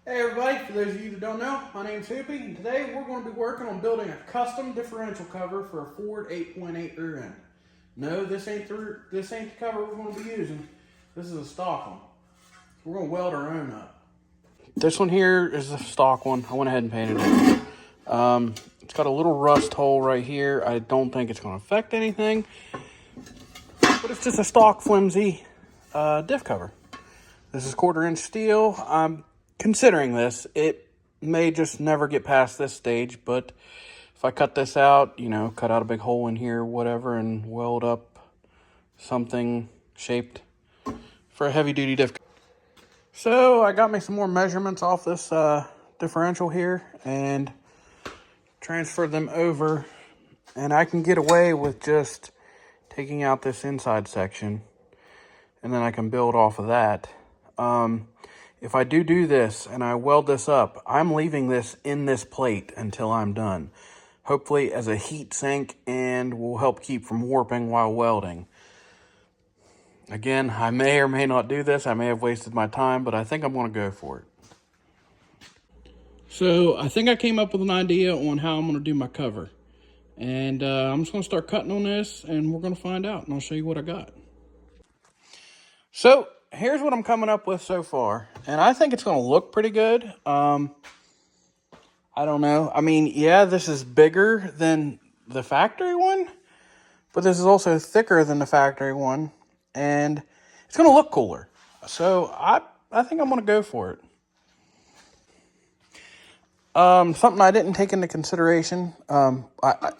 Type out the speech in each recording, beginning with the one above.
Hey everybody, for those of you that don't know, my name's Hoopy, and today we're going to be working on building a custom differential cover for a Ford 8.8 rear end. No, this ain't the cover we're going to be using. This is a stock one. We're going to weld our own up. This one here is the stock one. I went ahead and painted it. It's got a little rust hole right here. I don't think it's going to affect anything, but it's just a stock flimsy diff cover. This is 1/4-inch steel. I'm considering this. It may just never get past this stage, but if I cut this out, cut out a big hole in here, whatever, and weld up something shaped for a heavy-duty diff. So I got me some more measurements off this differential here and transferred them over, and I can get away with just taking out this inside section, and then I can build off of that. If I do this and I weld this up, I'm leaving this in this plate until I'm done. Hopefully as a heat sink, and will help keep from warping while welding. Again, I may or may not do this. I may have wasted my time, but I think I'm going to go for it. So I think I came up with an idea on how I'm going to do my cover. And I'm just going to start cutting on this, and we're going to find out, and I'll show you what I got. So here's what I'm coming up with so far, and I think it's going to look pretty good. I don't know. I mean, yeah, this is bigger than the factory one, but this is also thicker than the factory one, and it's going to look cooler. So I think I'm going to go for it. Something I didn't take into consideration,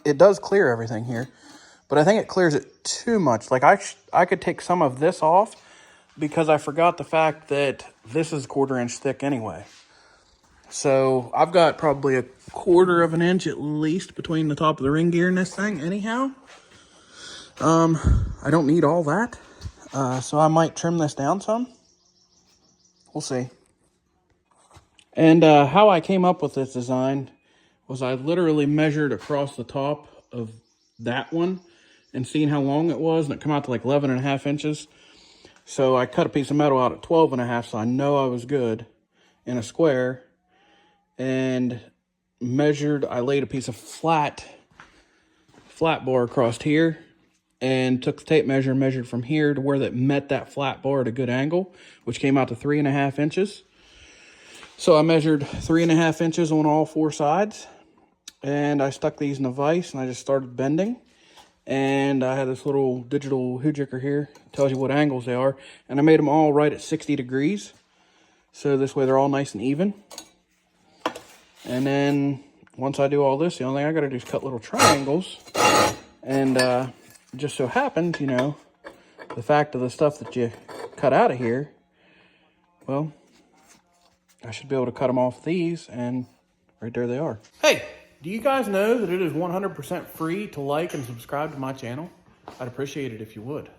it does clear everything here, but I think it clears it too much. Like I could take some of this off, because I forgot the fact that this is 1/4 inch thick anyway. So I've got probably 1/4 of an inch at least between the top of the ring gear and this thing anyhow. I don't need all that. So I might trim this down some. We'll see. And how I came up with this design was I literally measured across the top of that one and seeing how long it was, and it came out to like 11.5 inches. So I cut a piece of metal out at 12.5, so I know I was good, in a square, and I laid a piece of flat bar across here, and took the tape measure and measured from here to where that met that flat bar at a good angle, which came out to 3.5 inches. So I measured 3.5 inches on all 4 sides, and I stuck these in a vise, and I just started bending. And I had this little digital hoodjicker here, tells you what angles they are, and I made them all right at 60 degrees, so this way they're all nice and even. And then once I do all this, the only thing I gotta do is cut little triangles, and just so happens, the fact of the stuff that you cut out of here, well, I should be able to cut them off these, and right there they are. Hey! Do you guys know that it is 100% free to like and subscribe to my channel? I'd appreciate it if you would.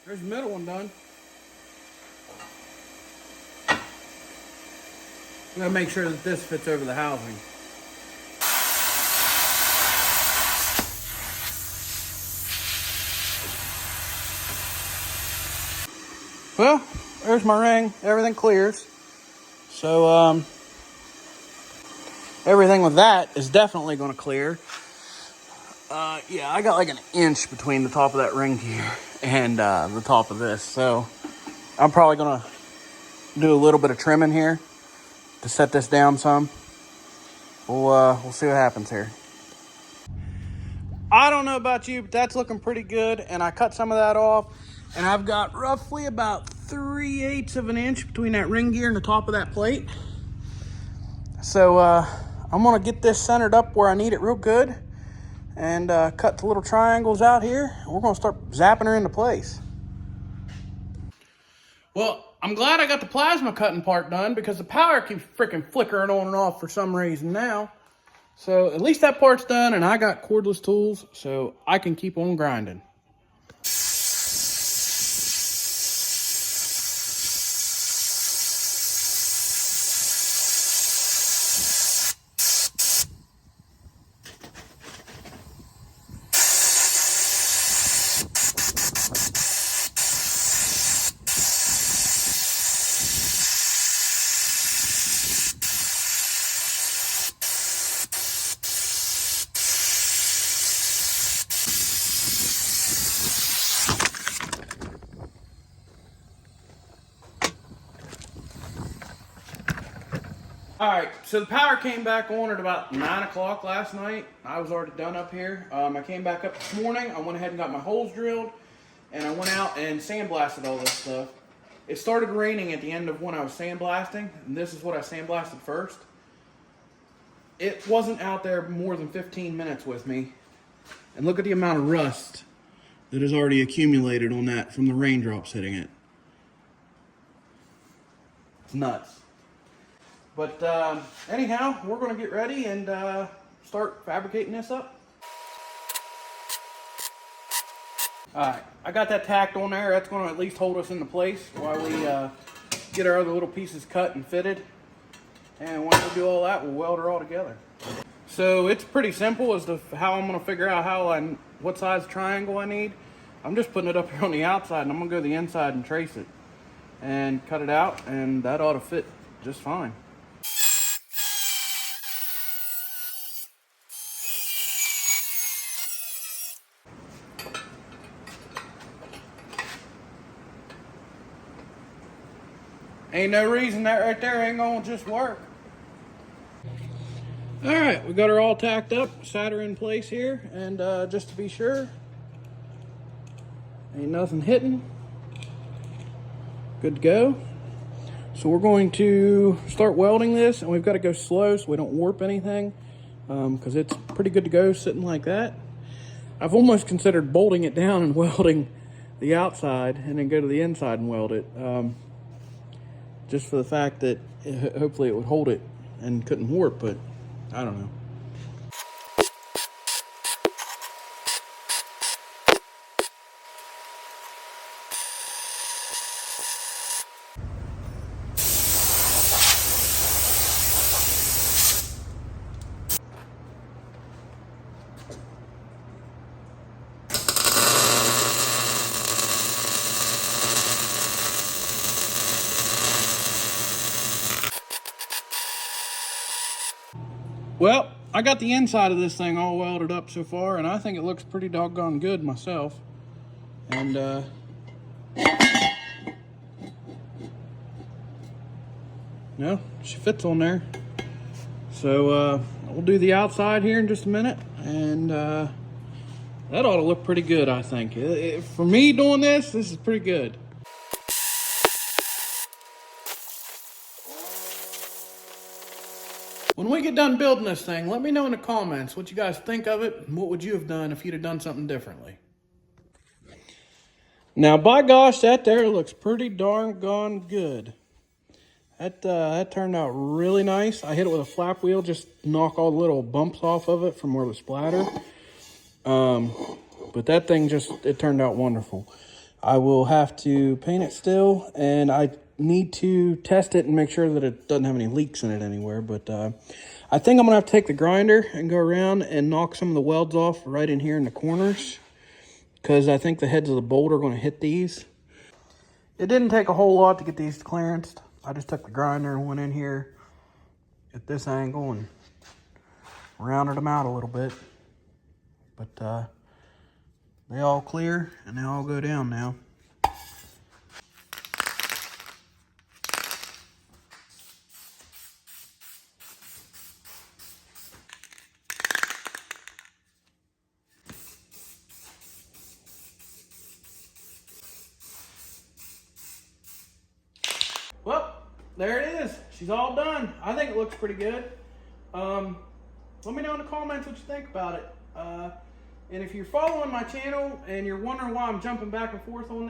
There's the middle one done. I'm gonna make sure that this fits over the housing. Well, there's my ring. Everything clears. So, everything with that is definitely gonna clear. Yeah, I got like an inch between the top of that ring gear and the top of this. So I'm probably gonna do a little bit of trimming here to set this down some. We'll see what happens here. I don't know about you, but that's looking pretty good. And I cut some of that off, and I've got roughly about 3/8 of an inch between that ring gear and the top of that plate. So I'm gonna get this centered up where I need it real good and cut the little triangles out here. And we're gonna start zapping her into place. Well, I'm glad I got the plasma cutting part done because the power keeps freaking flickering on and off for some reason now. So at least that part's done, and I got cordless tools, so I can keep on grinding. All right, so the power came back on at about 9 o'clock last night. I was already done up here. I came back up this morning. I went ahead and got my holes drilled, and I went out and sandblasted all this stuff. It started raining at the end of when I was sandblasting, and this is what I sandblasted first. It wasn't out there more than 15 minutes with me, and look at the amount of rust that has already accumulated on that from the raindrops hitting it. It's nuts. But anyhow, we're going to get ready and start fabricating this up. Alright, I got that tacked on there. That's going to at least hold us into place while we get our other little pieces cut and fitted. And once we do all that, we'll weld her all together. So it's pretty simple as to how I'm going to figure out what size triangle I need. I'm just putting it up here on the outside, and I'm going to go to the inside and trace it and cut it out, and that ought to fit just fine. Ain't no reason that right there ain't gonna just work. All right, we got her all tacked up, sat her in place here, and just to be sure, ain't nothing hitting. Good to go. So we're going to start welding this, and we've got to go slow so we don't warp anything, because it's pretty good to go sitting like that. I've almost considered bolting it down and welding the outside and then go to the inside and weld it. Just for the fact that hopefully it would hold it and couldn't warp, but I don't know. Well, I got the inside of this thing all welded up so far, and I think it looks pretty doggone good myself. And no, she fits on there. So we'll do the outside here in just a minute, and that ought to look pretty good, I think. For me doing this is pretty good. When we get done building this thing, let me know in the comments what you guys think of it, and what would you have done if you'd have done something differently. Now, by gosh, that there looks pretty darn gone good. That turned out really nice. I hit it with a flap wheel, just knock all the little bumps off of it from where the splatter. But that thing it turned out wonderful. I will have to paint it still, and I need to test it and make sure that it doesn't have any leaks in it anywhere. But I think I'm gonna have to take the grinder and go around and knock some of the welds off right in here in the corners, because I think the heads of the bolt are gonna hit these. It didn't take a whole lot to get these clearanced. I just took the grinder and went in here at this angle and rounded them out a little bit. But they all clear and they all go down now. there it is. She's all done. I think it looks pretty good. Let me know in the comments what you think about it. And if you're following my channel and you're wondering why I'm jumping back and forth on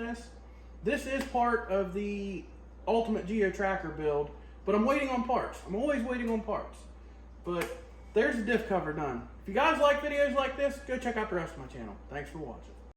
this is part of the Ultimate Geo Tracker build, but I'm waiting on parts. I'm always waiting on parts. But there's the diff cover done. If you guys like videos like this, go check out the rest of my channel. Thanks for watching.